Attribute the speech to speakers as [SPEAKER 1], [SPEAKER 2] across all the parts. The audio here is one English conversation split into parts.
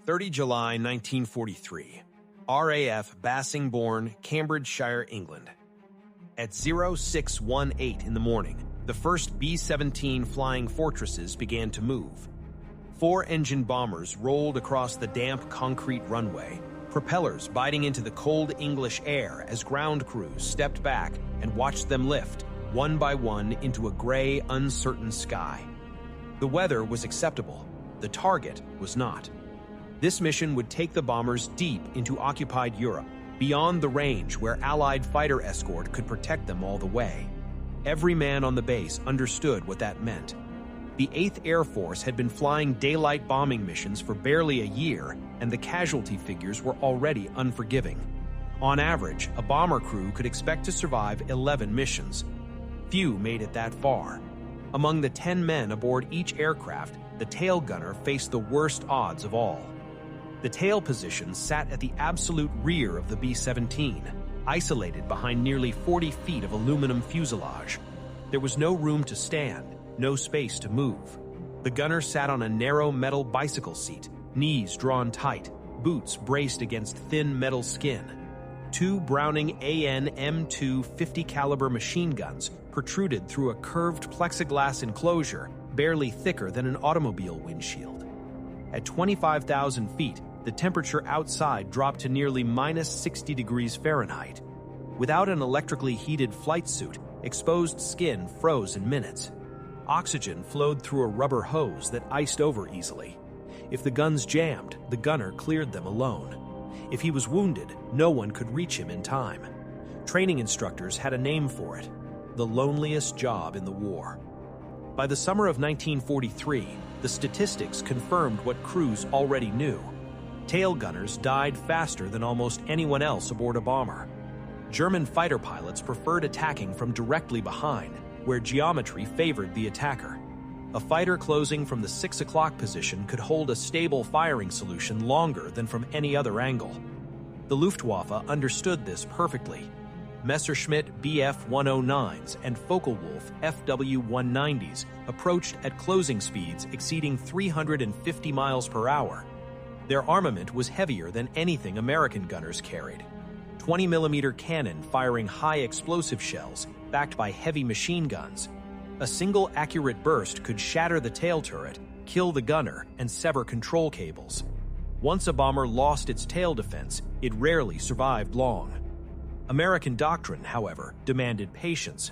[SPEAKER 1] 30 July 1943, RAF Bassingbourn, Cambridgeshire, England. At 0618 in the morning, the first B-17 flying fortresses began to move. 4-engine bombers rolled across the damp concrete runway, propellers biting into the cold English air as ground crews stepped back and watched them lift, one by one, into a gray, uncertain sky. The weather was acceptable. The target was not. This mission would take the bombers deep into occupied Europe, beyond the range where Allied fighter escort could protect them all the way. Every man on the base understood what that meant. The 8th Air Force had been flying daylight bombing missions for barely a year, and the casualty figures were already unforgiving. On average, a bomber crew could expect to survive 11 missions. Few made it that far. Among the 10 men aboard each aircraft, the tail gunner faced the worst odds of all. The tail position sat at the absolute rear of the B-17, isolated behind nearly 40 feet of aluminum fuselage. There was no room to stand, no space to move. The gunner sat on a narrow metal bicycle seat, knees drawn tight, boots braced against thin metal skin. 2 Browning AN M2 50 caliber machine guns protruded through a curved plexiglass enclosure barely thicker than an automobile windshield. At 25,000 feet, the temperature outside dropped to nearly minus 60 degrees Fahrenheit. Without an electrically heated flight suit, exposed skin froze in minutes. Oxygen flowed through a rubber hose that iced over easily. If the guns jammed, the gunner cleared them alone. If he was wounded, no one could reach him in time. Training instructors had a name for it: the loneliest job in the war. By the summer of 1943, the statistics confirmed what crews already knew. Tail gunners died faster than almost anyone else aboard a bomber. German fighter pilots preferred attacking from directly behind, where geometry favored the attacker. A fighter closing from the 6 o'clock position could hold a stable firing solution longer than from any other angle. The Luftwaffe understood this perfectly. Messerschmitt Bf-109s and Focke-Wulf Fw-190s approached at closing speeds exceeding 350 miles per hour. Their armament was heavier than anything American gunners carried. 20mm cannon firing high explosive shells, backed by heavy machine guns. A single accurate burst could shatter the tail turret, kill the gunner, and sever control cables. Once a bomber lost its tail defense, it rarely survived long. American doctrine, however, demanded patience.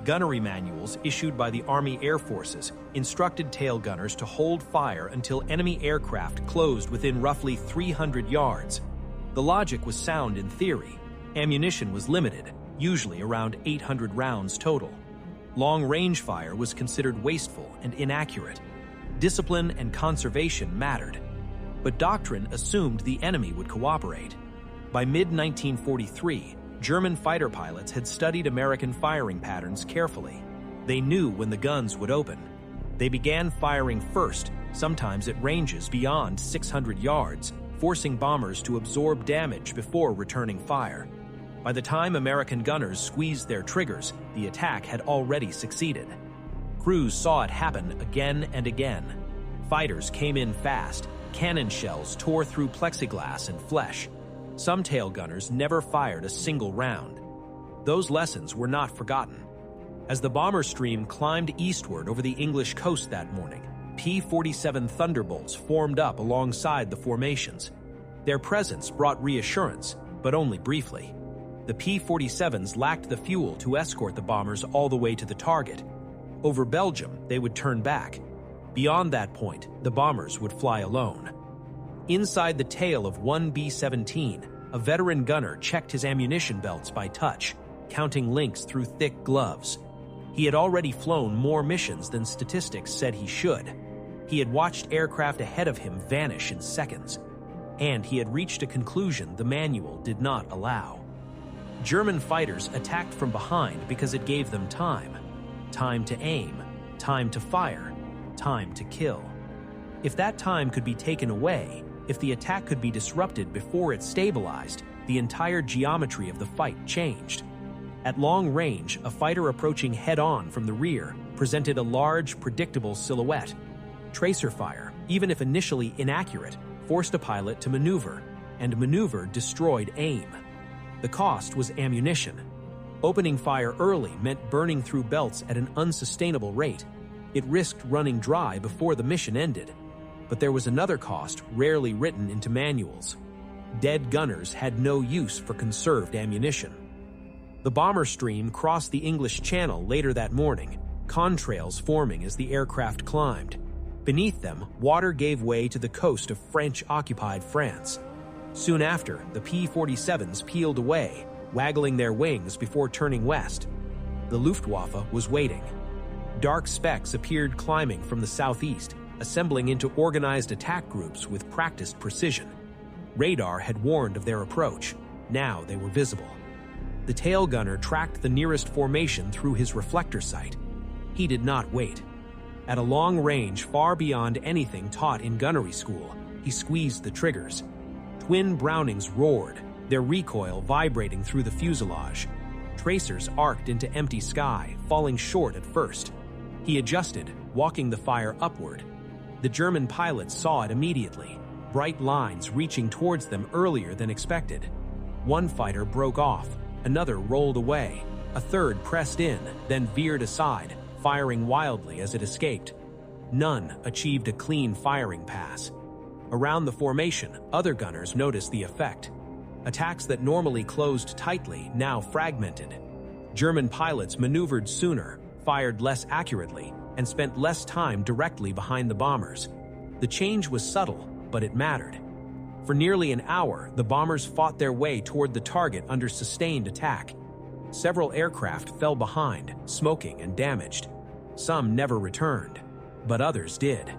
[SPEAKER 1] Gunnery manuals issued by the Army Air Forces instructed tail gunners to hold fire until enemy aircraft closed within roughly 300 yards. The logic was sound in theory. Ammunition was limited, usually around 800 rounds total. Long-range fire was considered wasteful and inaccurate. Discipline and conservation mattered. But doctrine assumed the enemy would cooperate. By mid-1943, German fighter pilots had studied American firing patterns carefully. They knew when the guns would open. They began firing first, sometimes at ranges beyond 600 yards, forcing bombers to absorb damage before returning fire. By the time American gunners squeezed their triggers, the attack had already succeeded. Crews saw it happen again and again. Fighters came in fast. Cannon shells tore through plexiglass and flesh. Some tail gunners never fired a single round. Those lessons were not forgotten. As the bomber stream climbed eastward over the English coast that morning, P-47 Thunderbolts formed up alongside the formations. Their presence brought reassurance, but only briefly. The P-47s lacked the fuel to escort the bombers all the way to the target. Over Belgium, they would turn back. Beyond that point, the bombers would fly alone. Inside the tail of one B-17, a veteran gunner checked his ammunition belts by touch, counting links through thick gloves. He had already flown more missions than statistics said he should. He had watched aircraft ahead of him vanish in seconds. And he had reached a conclusion the manual did not allow. German fighters attacked from behind because it gave them time. Time to aim, time to fire, time to kill. If that time could be taken away, if the attack could be disrupted before it stabilized, the entire geometry of the fight changed. At long range, a fighter approaching head-on from the rear presented a large, predictable silhouette. Tracer fire, even if initially inaccurate, forced a pilot to maneuver, and maneuver destroyed aim. The cost was ammunition. Opening fire early meant burning through belts at an unsustainable rate. It risked running dry before the mission ended. But there was another cost rarely written into manuals. Dead gunners had no use for conserved ammunition. The bomber stream crossed the English Channel later that morning, contrails forming as the aircraft climbed. Beneath them, water gave way to the coast of French-occupied France. Soon after, the P-47's peeled away, waggling their wings before turning west. The Luftwaffe was waiting. Dark specks appeared climbing from the southeast, assembling into organized attack groups with practiced precision. Radar had warned of their approach. Now they were visible. The tail gunner tracked the nearest formation through his reflector sight. He did not wait. At a long range far beyond anything taught in gunnery school, he squeezed the triggers. Twin Brownings roared, their recoil vibrating through the fuselage. Tracers arced into empty sky, falling short at first. He adjusted, walking the fire upward. The German pilots saw it immediately, bright lines reaching towards them earlier than expected. One fighter broke off, another rolled away, a third pressed in, then veered aside, firing wildly as it escaped. None achieved a clean firing pass. Around the formation, other gunners noticed the effect. Attacks that normally closed tightly now fragmented. German pilots maneuvered sooner, fired less accurately, and spent less time directly behind the bombers. The change was subtle, but it mattered. For nearly an hour, the bombers fought their way toward the target under sustained attack. Several aircraft fell behind, smoking and damaged. Some never returned, but others did.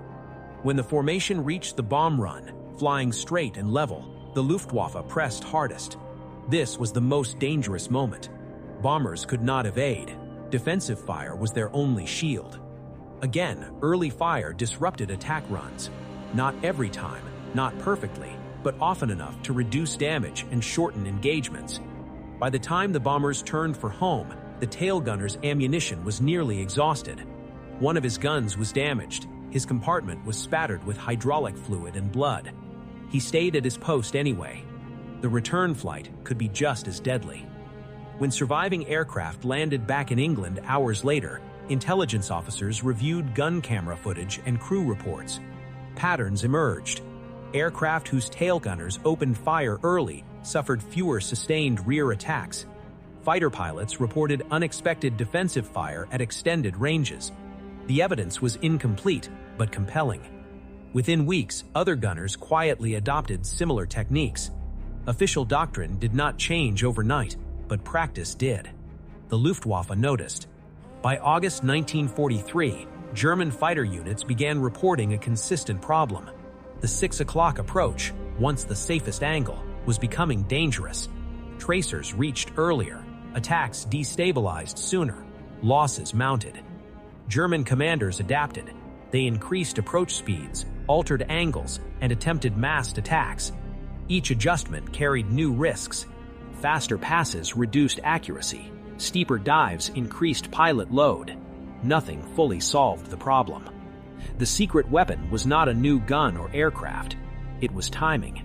[SPEAKER 1] When the formation reached the bomb run, flying straight and level, the Luftwaffe pressed hardest. This was the most dangerous moment. Bombers could not evade. Defensive fire was their only shield. Again, early fire disrupted attack runs. Not every time, not perfectly, but often enough to reduce damage and shorten engagements. By the time the bombers turned for home, the tail gunner's ammunition was nearly exhausted. One of his guns was damaged. His compartment was spattered with hydraulic fluid and blood. He stayed at his post anyway. The return flight could be just as deadly. When surviving aircraft landed back in England hours later, intelligence officers reviewed gun camera footage and crew reports. Patterns emerged. Aircraft whose tail gunners opened fire early suffered fewer sustained rear attacks. Fighter pilots reported unexpected defensive fire at extended ranges. The evidence was incomplete, but compelling. Within weeks, other gunners quietly adopted similar techniques. Official doctrine did not change overnight, but practice did. The Luftwaffe noticed. By August 1943, German fighter units began reporting a consistent problem. The 6 o'clock approach, once the safest angle, was becoming dangerous. Tracers reached earlier, attacks destabilized sooner, losses mounted. German commanders adapted. They increased approach speeds, altered angles, and attempted massed attacks. Each adjustment carried new risks. Faster passes reduced accuracy. Steeper dives increased pilot load. Nothing fully solved the problem. The secret weapon was not a new gun or aircraft. It was timing.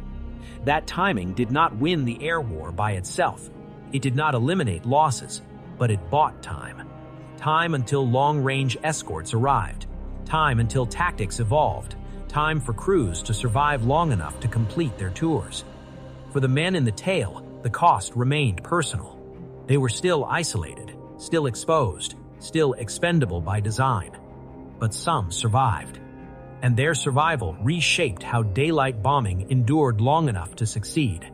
[SPEAKER 1] That timing did not win the air war by itself. It did not eliminate losses, but it bought time. Time until long-range escorts arrived. Time until tactics evolved. Time for crews to survive long enough to complete their tours. For the men in the tail, the cost remained personal. They were still isolated, still exposed, still expendable by design. But some survived. And their survival reshaped how daylight bombing endured long enough to succeed.